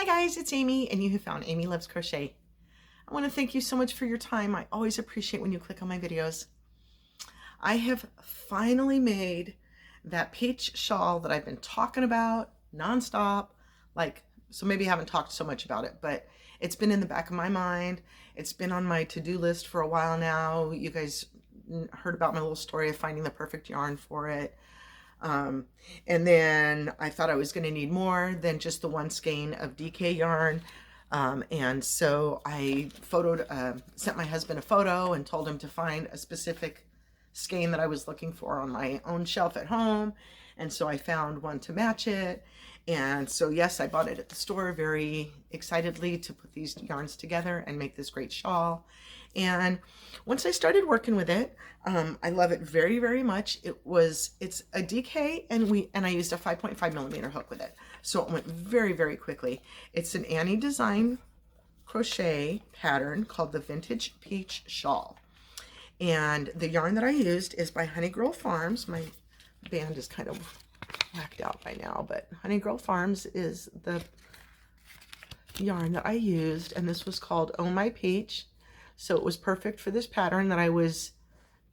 Hi guys, it's Amy, and you have found Amy Loves Crochet. I want to thank you so much for your time. I always appreciate when you click on my videos. I have finally made that peach shawl that I've been talking about nonstop. So maybe I haven't talked so much about it, but it's been in the back of my mind. It's been on my to-do list for a while now. You guys heard about my little story of finding the perfect yarn for it. And then I thought I was going to need more than just the one skein of DK yarn. And so I sent my husband a photo and told him to find a specific skein that I was looking for on my own shelf at home. And so I found one to match it. And so, yes, I bought it at the store very excitedly to put these yarns together and make this great shawl. And once I started working with it, I love it very, very much. It's a DK, and I used a 5.5 millimeter hook with it. So it went very, very quickly. It's an Annie design crochet pattern called the Vintage Peach Shawl. And the yarn that I used is by Honey Girl Farms. My band is kind of whacked out by now, but Honey Girl Farms is the yarn that I used, and this was called Oh My Peach. So it was perfect for this pattern that I was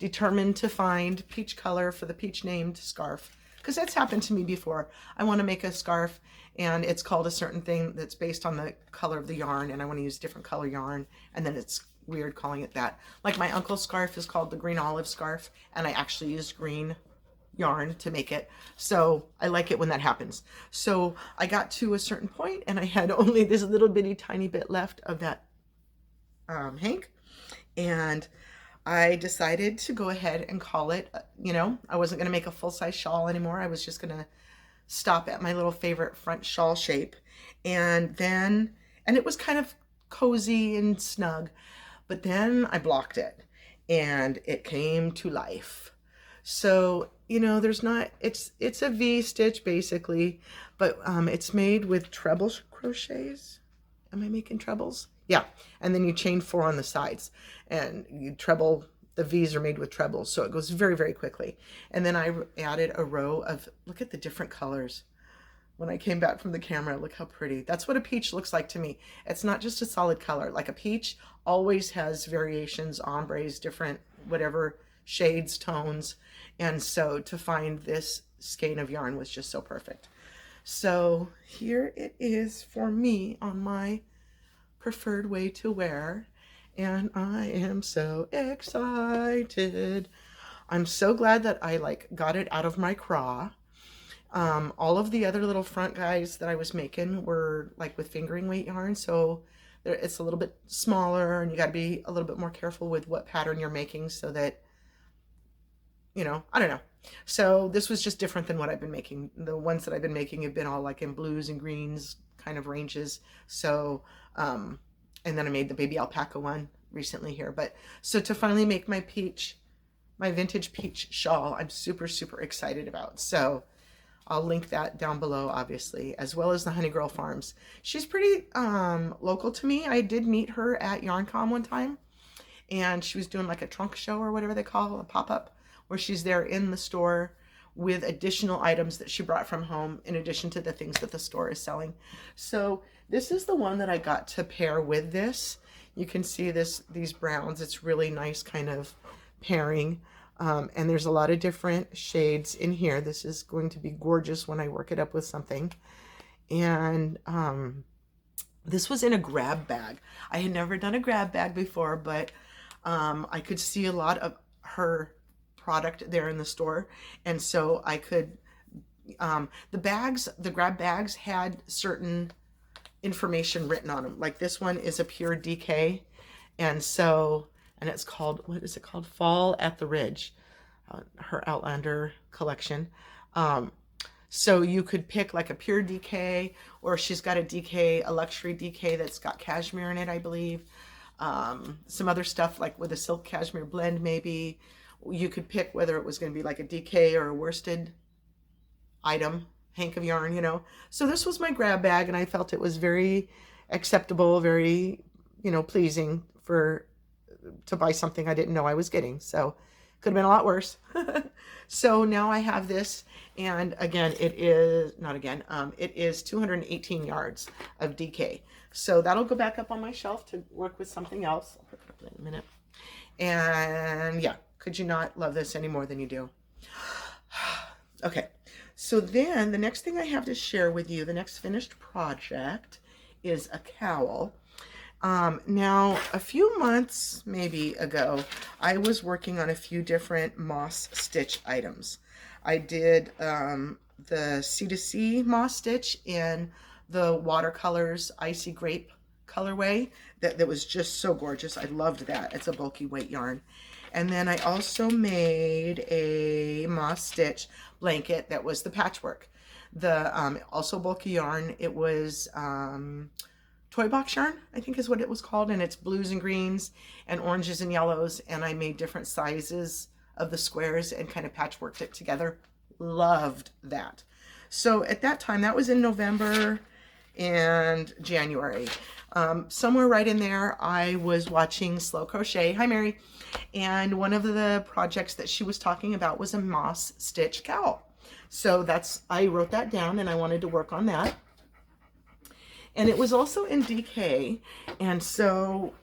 determined to find peach color for the peach named scarf, because that's happened to me before. I want to make a scarf and it's called a certain thing that's based on the color of the yarn, and I want to use different color yarn, and then it's weird calling it that. Like my uncle's scarf is called the green olive scarf, and I actually used green yarn to make it. So I like it when that happens. So I got to a certain point and I had only this little bitty tiny bit left of that hank, and I decided to go ahead and call it, I wasn't going to make a full-size shawl anymore. I was just going to stop at my little favorite front shawl shape. And it was kind of cozy and snug, but then I blocked it and it came to life. So, it's a V stitch basically, but it's made with treble crochets. Am I making trebles? Yeah. And then you chain 4 on the sides, and you treble. The V's are made with trebles, so it goes very, very quickly. And then I added a row of, look at the different colors. When I came back from the camera, look how pretty. That's what a peach looks like to me. It's not just a solid color. Like a peach always has variations, ombres, different whatever shades, tones. And so to find this skein of yarn was just so perfect. So here it is for me on my preferred way to wear, and I am so excited. I'm so glad that I got it out of my craw. All of the other little front guys that I was making were with fingering weight yarn, so it's a little bit smaller, and you got to be a little bit more careful with what pattern you're making so that I don't know. So this was just different than what I've been making. The ones that I've been making have been all in blues and greens kind of ranges. So, and then I made the baby alpaca one recently here. But so to finally make my vintage peach shawl, I'm super, super excited about. So I'll link that down below, obviously, as well as the Honey Girl Farms. She's pretty local to me. I did meet her at YarnCon one time, and she was doing a trunk show or whatever they call a pop-up, where she's there in the store with additional items that she brought from home in addition to the things that the store is selling. So this is the one that I got to pair with this. You can see these browns. It's really nice kind of pairing. And there's a lot of different shades in here. This is going to be gorgeous when I work it up with something. And this was in a grab bag. I had never done a grab bag before, but I could see a lot of her product there in the store, and so I could the grab bags had certain information written on them. Like this one is a pure DK, and it's called, what is it called? Fall at the Ridge, her Outlander collection. So you could pick a pure DK, or she's got a DK, a luxury DK that's got cashmere in it, I believe. Some other stuff with a silk cashmere blend maybe. You could pick whether it was going to be a DK or a worsted item, hank of yarn, So this was my grab bag, and I felt it was very acceptable, very, pleasing to buy something I didn't know I was getting. So Could have been a lot worse. So now I have this, and again, it is, not again, it is 218 yards of DK. So that'll go back up on my shelf to work with something else. I'll put it up in a minute. And yeah, could you not love this any more than you do? Okay, so then the next thing I have to share with you, the next finished project, is a cowl. Now, a few months maybe ago, I was working on a few different moss stitch items. I did the C2C moss stitch in the watercolors Icy Grape colorway that was just so gorgeous. I loved that. It's a bulky weight yarn. And then I also made a moss stitch blanket that was the patchwork. The also bulky yarn. It was toy box yarn, I think is what it was called, and it's blues and greens and oranges and yellows, and I made different sizes of the squares and kind of patchworked it together. Loved that. So at that time, that was in November and January. Somewhere right in there, I was watching Slow Crochet. Hi, Mary. And one of the projects that she was talking about was a moss stitch cowl. So I wrote that down, and I wanted to work on that. And it was also in DK. And so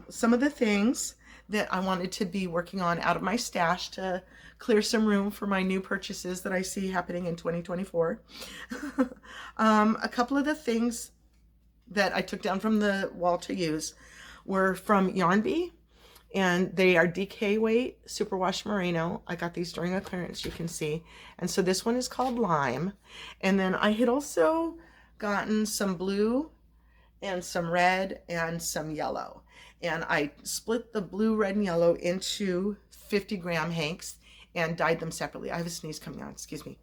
some of the things that I wanted to be working on out of my stash to clear some room for my new purchases that I see happening in 2024. A couple of the things that I took down from the wall to use were from Yarn Bee, and they are DK weight superwash merino. I got these during a clearance, you can see. And so this one is called Lime. And then I had also gotten some blue and some red and some yellow, and I split the blue, red, and yellow into 50-gram hanks and dyed them separately. I have a sneeze coming on, excuse me.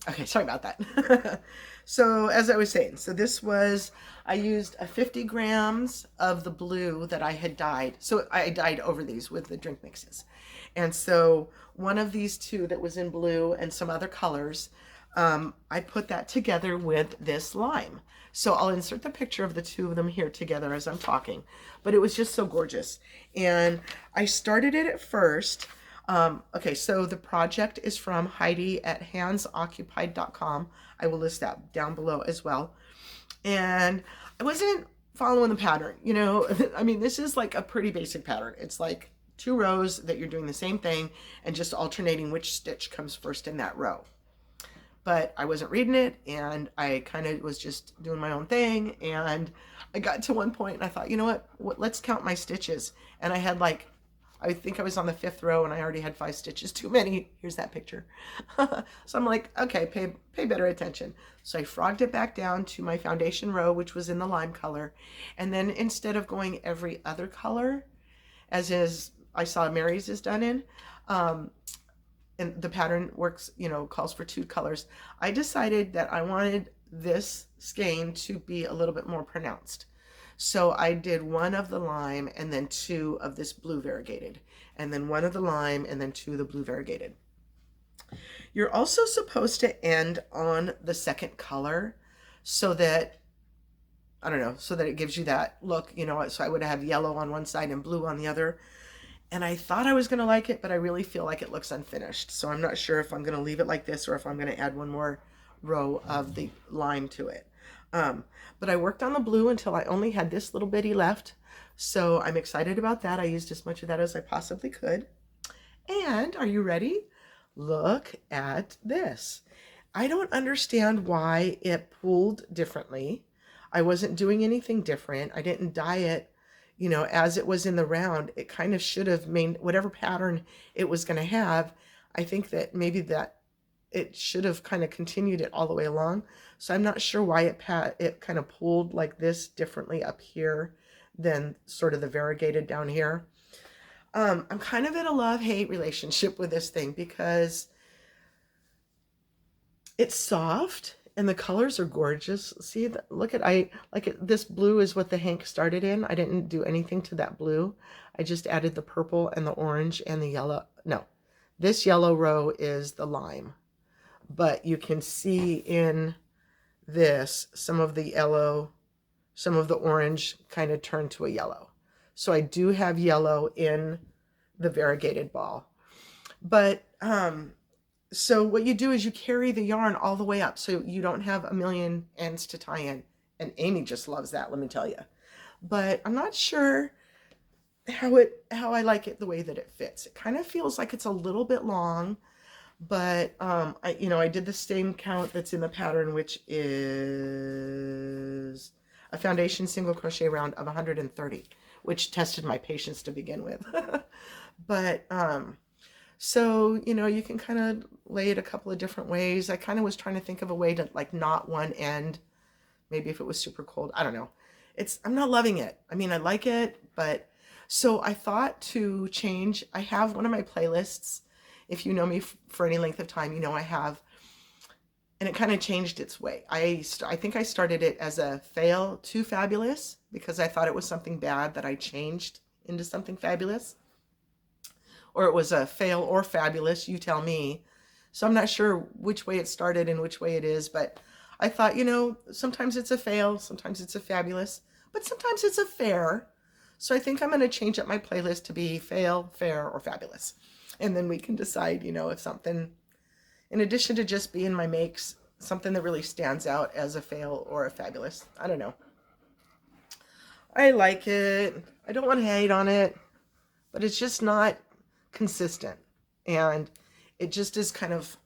Okay, sorry about that. So as I was saying, so this was, I used 50 grams of the blue that I had dyed. So I dyed over these with the drink mixes. And so one of these two that was in blue and some other colors, I put that together with this lime. So I'll insert the picture of the two of them here together as I'm talking, but it was just so gorgeous. And I started it at first. Okay, so the project is from Heidi at handsoccupied.com. I will list that down below as well. And I wasn't following the pattern, you know. I mean, this is like a pretty basic pattern. It's like 2 rows that you're doing the same thing and just alternating which stitch comes first in that row. But I wasn't reading it, and I kind of was just doing my own thing, and I got to one point and I thought, you know what, let's count my stitches. And I had like, I think I was on the 5th row and I already had 5 stitches too many. Here's that picture. So I'm like, okay, pay better attention. So I frogged it back down to my foundation row, which was in the lime color. And then instead of going every other color, as is I saw Mary's is done in, and the pattern works, you know, calls for 2 colors, I decided that I wanted this skein to be a little bit more pronounced. So I did 1 of the lime and then 2 of this blue variegated, and then 1 of the lime and then 2 of the blue variegated. You're also supposed to end on the 2nd color so that, I don't know, so that it gives you that look, you know. So I would have yellow on one side and blue on the other. And I thought I was going to like it, but I really feel like it looks unfinished. So I'm not sure if I'm going to leave it like this or if I'm going to add 1 more row of the lime to it. But I worked on the blue until I only had this little bitty left. So I'm excited about that. I used as much of that as I possibly could. And are you ready? Look at this. I don't understand why it pulled differently. I wasn't doing anything different. I didn't dye it, you know, as it was in the round. It kind of should have made whatever pattern it was going to have. I think that maybe that it should have kind of continued it all the way along. So I'm not sure why it kind of pulled like this differently up here than sort of the variegated down here. I'm kind of in a love-hate relationship with this thing because it's soft and the colors are gorgeous. See, look at, this blue is what the hank started in. I didn't do anything to that blue. I just added the purple and the orange and the yellow. No, this yellow row is the lime. But you can see in this, some of the yellow, some of the orange kind of turned to a yellow. So I do have yellow in the variegated ball. But so what you do is you carry the yarn all the way up so you don't have a million ends to tie in. And Amy just loves that, let me tell you. But I'm not sure how I like it the way that it fits. It kind of feels like it's a little bit long, but I did the same count that's in the pattern, which is a foundation single crochet round of 130, which tested my patience to begin with. But so you can kind of lay it a couple of different ways. I kind of was trying to think of a way to like knot one end, maybe if it was super cold. I don't know. I'm not loving it. I mean, I like it, but so I thought to change. I have one of my playlists. If you know me for any length of time, I have, and it kind of changed its way. I think I started it as a fail to fabulous because I thought it was something bad that I changed into something fabulous. Or it was a fail or fabulous, you tell me. So I'm not sure which way it started and which way it is, but I thought, sometimes it's a fail, sometimes it's a fabulous, but sometimes it's a fair. So I think I'm going to change up my playlist to be fail, fair, or fabulous. And then we can decide, if something, in addition to just being my makes, something that really stands out as a fail or a fabulous. I don't know. I like it. I don't want to hate on it, but it's just not consistent. And it just is kind of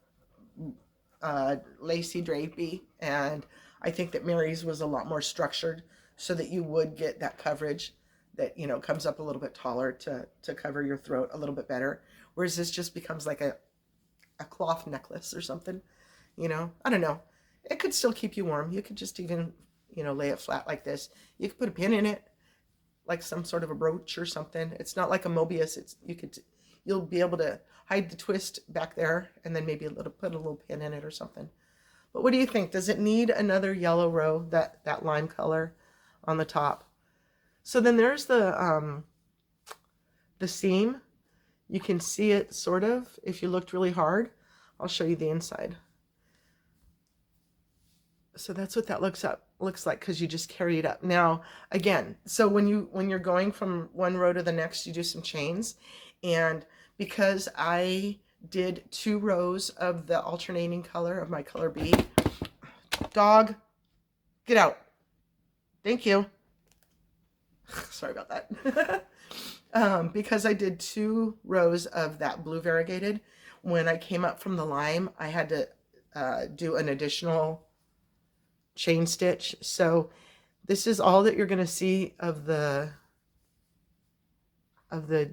lacy drapey. And I think that Mary's was a lot more structured so that you would get that coverage that, comes up a little bit taller to cover your throat a little bit better. Whereas this just becomes like a cloth necklace or something, I don't know. It could still keep you warm. You could just even, lay it flat like this. You could put a pin in it, like some sort of a brooch or something. It's not like a Mobius. You'll be able to hide the twist back there and then maybe put a little pin in it or something. But what do you think? Does it need another yellow row, that lime color on the top? So then there's the seam. You can see it sort of if you looked really hard. I'll show you the inside. So that's what that looks like because you just carry it up. Now again, so when you're going from one row to the next, you do some chains, and because I did 2 rows of the alternating color of my color B, dog, get out. Thank you. Sorry about that. Because I did 2 rows of that blue variegated, when I came up from the lime, I had to do an additional chain stitch. So this is all that you're going to see of the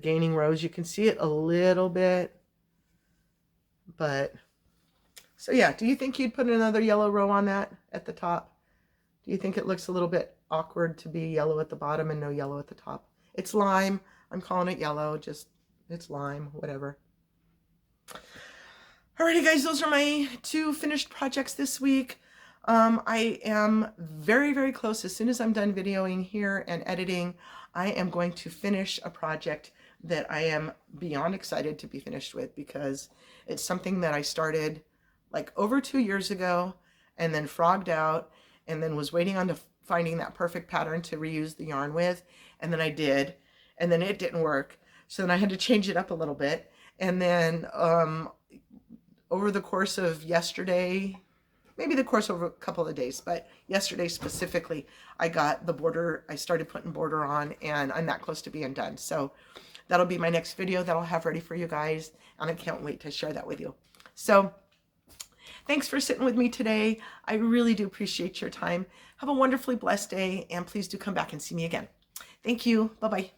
gaining rows. You can see it a little bit, but so yeah. Do you think you'd put another yellow row on that at the top? Do you think it looks a little bit awkward to be yellow at the bottom and no yellow at the top? It's lime. I'm calling it yellow. Just, it's lime, whatever. Alrighty guys, those are my 2 finished projects this week. I am very, very close. As soon as I'm done videoing here and editing, I am going to finish a project that I am beyond excited to be finished with, because it's something that I started like over 2 years ago and then frogged out and then was waiting on finding that perfect pattern to reuse the yarn with. And then I did, and then it didn't work. So then I had to change it up a little bit. And then over the course of yesterday, maybe the course over a couple of days, but yesterday specifically, I got the border, I started putting border on, and I'm that close to being done. So that'll be my next video that I'll have ready for you guys, and I can't wait to share that with you. So thanks for sitting with me today. I really do appreciate your time. Have a wonderfully blessed day, and please do come back and see me again. Thank you. Bye-bye.